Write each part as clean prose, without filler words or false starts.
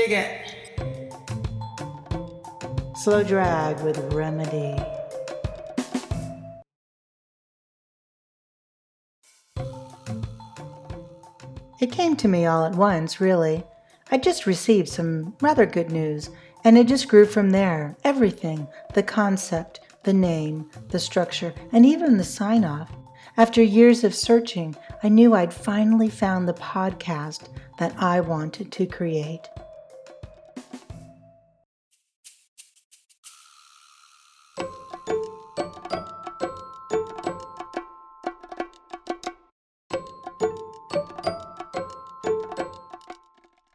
Dig it. Slow drag with remedy. It came to me all at once, really. I just received some rather good news, and it just grew from there. Everything, the concept, the name, the structure, and even the sign off. After years of searching, I knew I'd finally found the podcast that I wanted to create.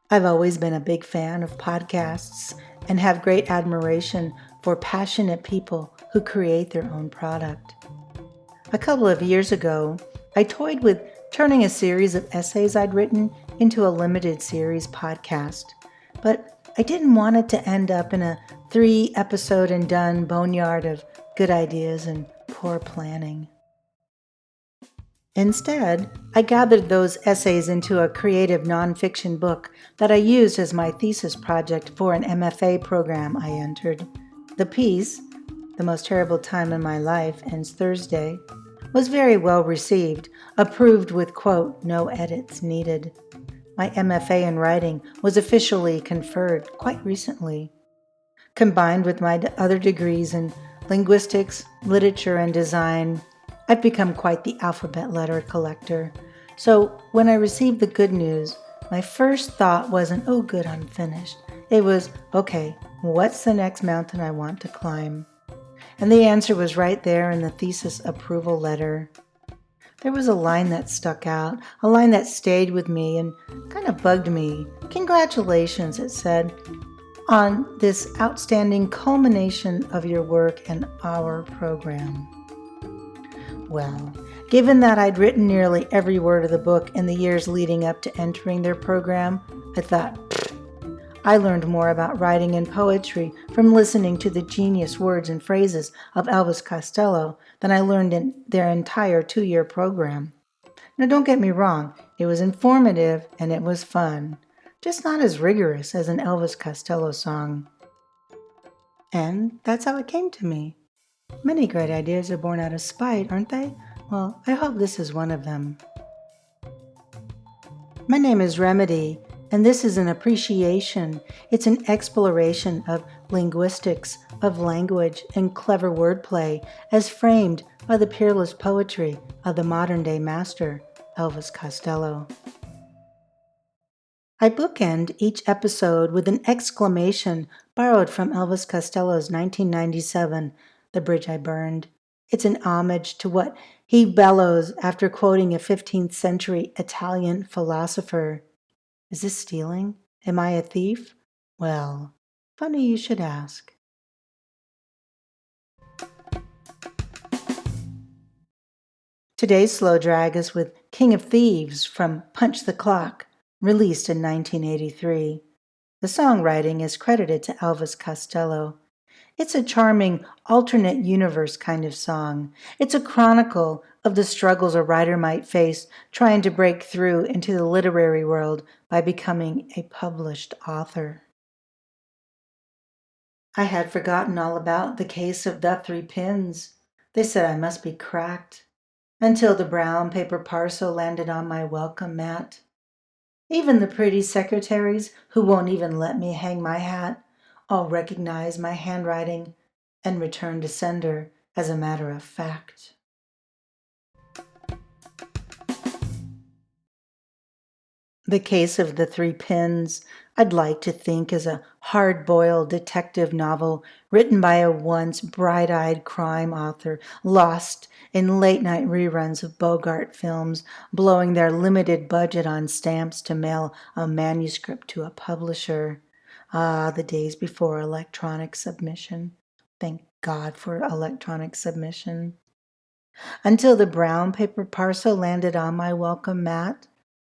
I've always been a big fan of podcasts and have great admiration for passionate people who create their own product. A couple of years ago, I toyed with turning a series of essays I'd written into a limited series podcast, but I didn't want it to end up in a 3-episode and done boneyard of good ideas and poor planning. Instead, I gathered those essays into a creative nonfiction book that I used as my thesis project for an MFA program I entered. The piece, The Most Terrible Time in My Life Ends Thursday, was very well received, approved with, quote, no edits needed. My MFA in writing was officially conferred quite recently. Combined with my other degrees in linguistics, literature, and design, I've become quite the alphabet letter collector. So when I received the good news, my first thought wasn't, oh good, I'm finished. It was, okay, what's the next mountain I want to climb? And the answer was right there in the thesis approval letter. There was a line that stuck out, a line that stayed with me and kind of bugged me. Congratulations, it said, on this outstanding culmination of your work and our program. Well, given that I'd written nearly every word of the book in the years leading up to entering their program, I thought, I learned more about writing and poetry from listening to the genius words and phrases of Elvis Costello than I learned in their entire 2-year program. Now, don't get me wrong, it was informative and it was fun, just not as rigorous as an Elvis Costello song. And that's how it came to me. Many great ideas are born out of spite, aren't they? Well, I hope this is one of them. My name is Remedy, and this is an appreciation. It's an exploration of linguistics, of language, and clever wordplay as framed by the peerless poetry of the modern-day master, Elvis Costello. I bookend each episode with an exclamation borrowed from Elvis Costello's 1997 The Bridge I Burned. It's an homage to what he bellows after quoting a 15th century Italian philosopher. Is this stealing? Am I a thief? Well, funny you should ask. Today's slow drag is with King of Thieves from Punch the Clock, released in 1983. The songwriting is credited to Elvis Costello. It's a charming, alternate universe kind of song. It's a chronicle of the struggles a writer might face trying to break through into the literary world by becoming a published author. I had forgotten all about the case of the 3 pins. They said I must be cracked, until the brown paper parcel landed on my welcome mat. Even the pretty secretaries, who won't even let me hang my hat, all recognize my handwriting and return to sender as a matter of fact. The Case of the 3 Pins, I'd like to think, is a hard-boiled detective novel written by a once bright-eyed crime author lost in late-night reruns of Bogart films, blowing their limited budget on stamps to mail a manuscript to a publisher. Ah, the days before electronic submission. Thank God for electronic submission. Until the brown paper parcel landed on my welcome mat.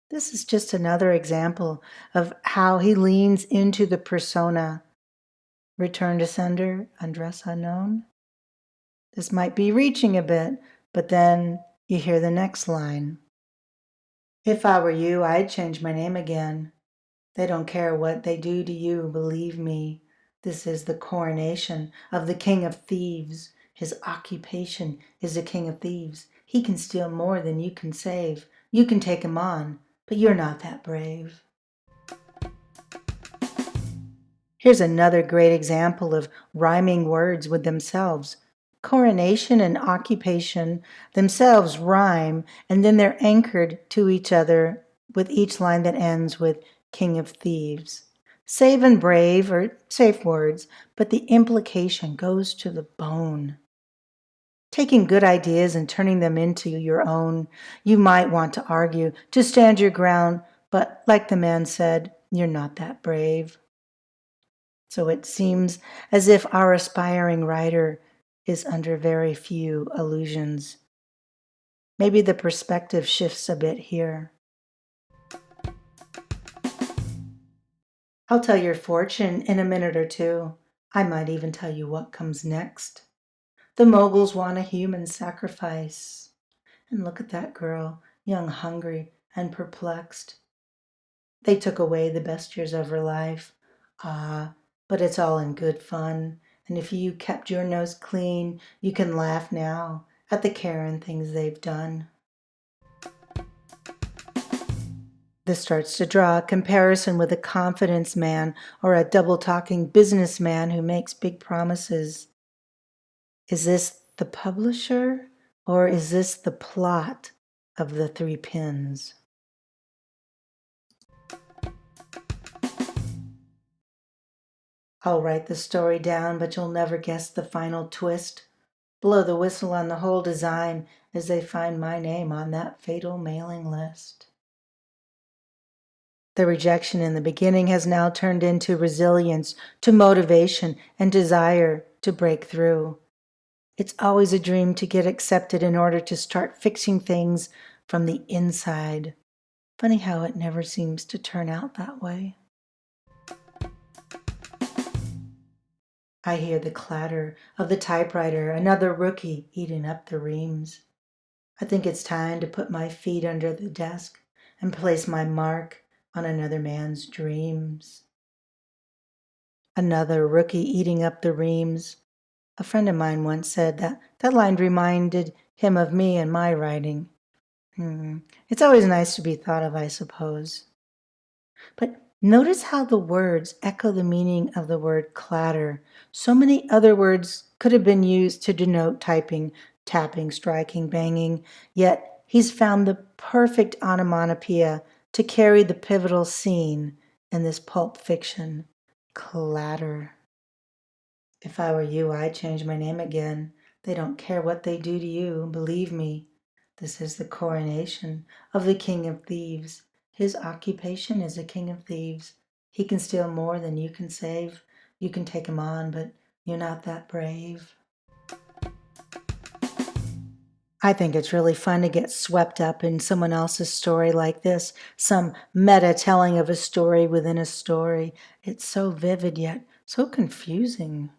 This is just another example of how he leans into the persona. Return to sender, address unknown. This might be reaching a bit, but then you hear the next line. If I were you, I'd change my name again. They don't care what they do to you, believe me. This is the coronation of the King of Thieves. His occupation is the King of Thieves. He can steal more than you can save. You can take him on, but you're not that brave. Here's another great example of rhyming words with themselves. Coronation and occupation themselves rhyme, and then they're anchored to each other with each line that ends with King of Thieves. Save and brave are safe words, but the implication goes to the bone. Taking good ideas and turning them into your own, you might want to argue, to stand your ground, but like the man said, you're not that brave. So it seems as if our aspiring writer is under very few illusions. Maybe the perspective shifts a bit here. I'll tell your fortune in a minute or two. I might even tell you what comes next. The moguls want a human sacrifice. And look at that girl, young, hungry, and perplexed. They took away the best years of her life. Ah, but it's all in good fun. And if you kept your nose clean, you can laugh now at the care and things they've done. This starts to draw a comparison with a confidence man or a double-talking businessman who makes big promises. Is this the publisher or is this the plot of the Three Pins? I'll write the story down, but you'll never guess the final twist. Blow the whistle on the whole design as they find my name on that fatal mailing list. The rejection in the beginning has now turned into resilience, to motivation and desire to break through. It's always a dream to get accepted in order to start fixing things from the inside. Funny how it never seems to turn out that way. I hear the clatter of the typewriter, another rookie eating up the reams. I think it's time to put my feet under the desk and place my mark on another man's dreams. Another rookie eating up the reams. A friend of mine once said that line reminded him of me and my writing. It's always nice to be thought of, I suppose. But notice how the words echo the meaning of the word clatter. So many other words could have been used to denote typing, tapping, striking, banging, yet he's found the perfect onomatopoeia to carry the pivotal scene in this pulp fiction, clatter. If I were you, I'd change my name again. They don't care what they do to you, believe me. This is the coronation of the King of Thieves. His occupation is a King of Thieves. He can steal more than you can save. You can take him on, but you're not that brave. I think it's really fun to get swept up in someone else's story like this, some meta telling of a story within a story. It's so vivid yet so confusing.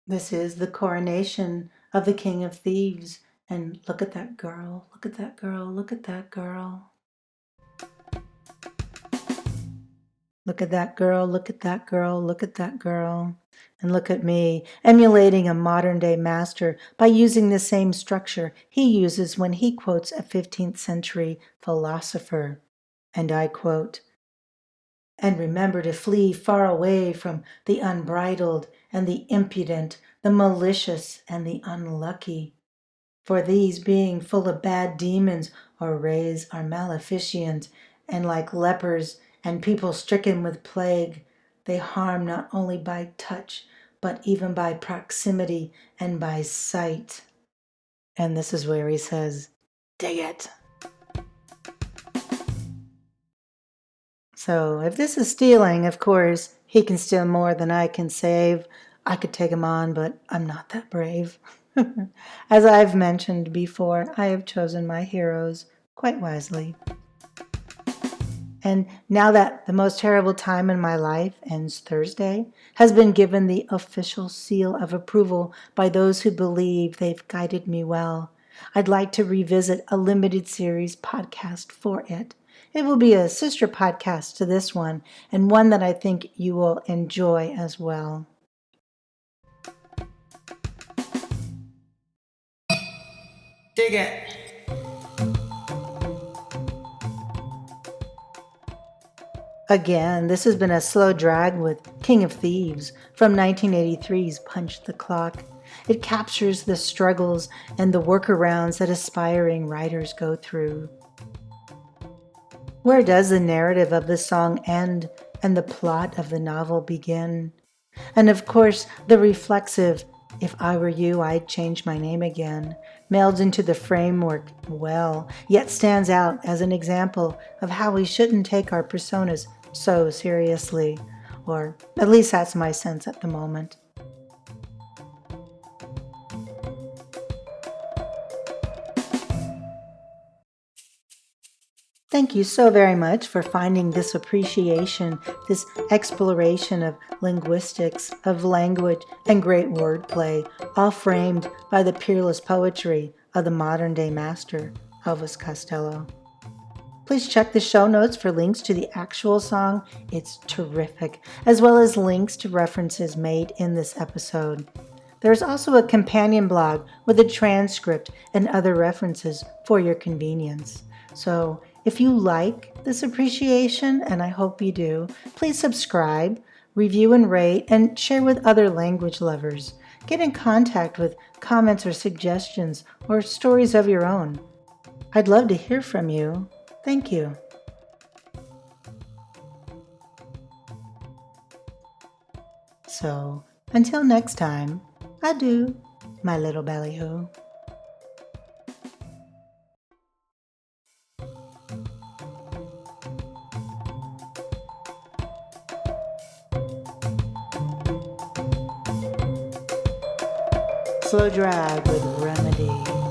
This is the coronation of the King of Thieves. And look at that girl, look at that girl, look at that girl. Look at that girl, look at that girl, look at that girl. And look at me, emulating a modern-day master by using the same structure he uses when he quotes a 15th century philosopher. And I quote, "And remember to flee far away from the unbridled and the impudent, the malicious and the unlucky. For these, being full of bad demons or rays, are maleficent, and like lepers and people stricken with plague, they harm not only by touch, but even by proximity and by sight." And this is where he says, dig it. So if this is stealing, of course, he can steal more than I can save. I could take him on, but I'm not that brave. As I've mentioned before, I have chosen my heroes quite wisely. And now that the most terrible time in my life ends Thursday, has been given the official seal of approval by those who believe they've guided me well, I'd like to revisit a limited series podcast for it. It will be a sister podcast to this one, and one that I think you will enjoy as well. Dig it. Again, this has been a slow drag with King of Thieves from 1983's Punch the Clock. It captures the struggles and the workarounds that aspiring writers go through. Where does the narrative of the song end and the plot of the novel begin? And of course, the reflexive, "If I were you, I'd change my name again," melds into the framework well, yet stands out as an example of how we shouldn't take our personas so seriously, or at least that's my sense at the moment. Thank you so very much for finding this appreciation, this exploration of linguistics, of language, and great wordplay, all framed by the peerless poetry of the modern-day master, Elvis Costello. Please check the show notes for links to the actual song. It's terrific, as well as links to references made in this episode. There's also a companion blog with a transcript and other references for your convenience. So if you like this appreciation, and I hope you do, please subscribe, review and rate, and share with other language lovers. Get in contact with comments or suggestions or stories of your own. I'd love to hear from you. Thank you. So, until next time, adieu, my little ballyhoo. Slow drag with remedy.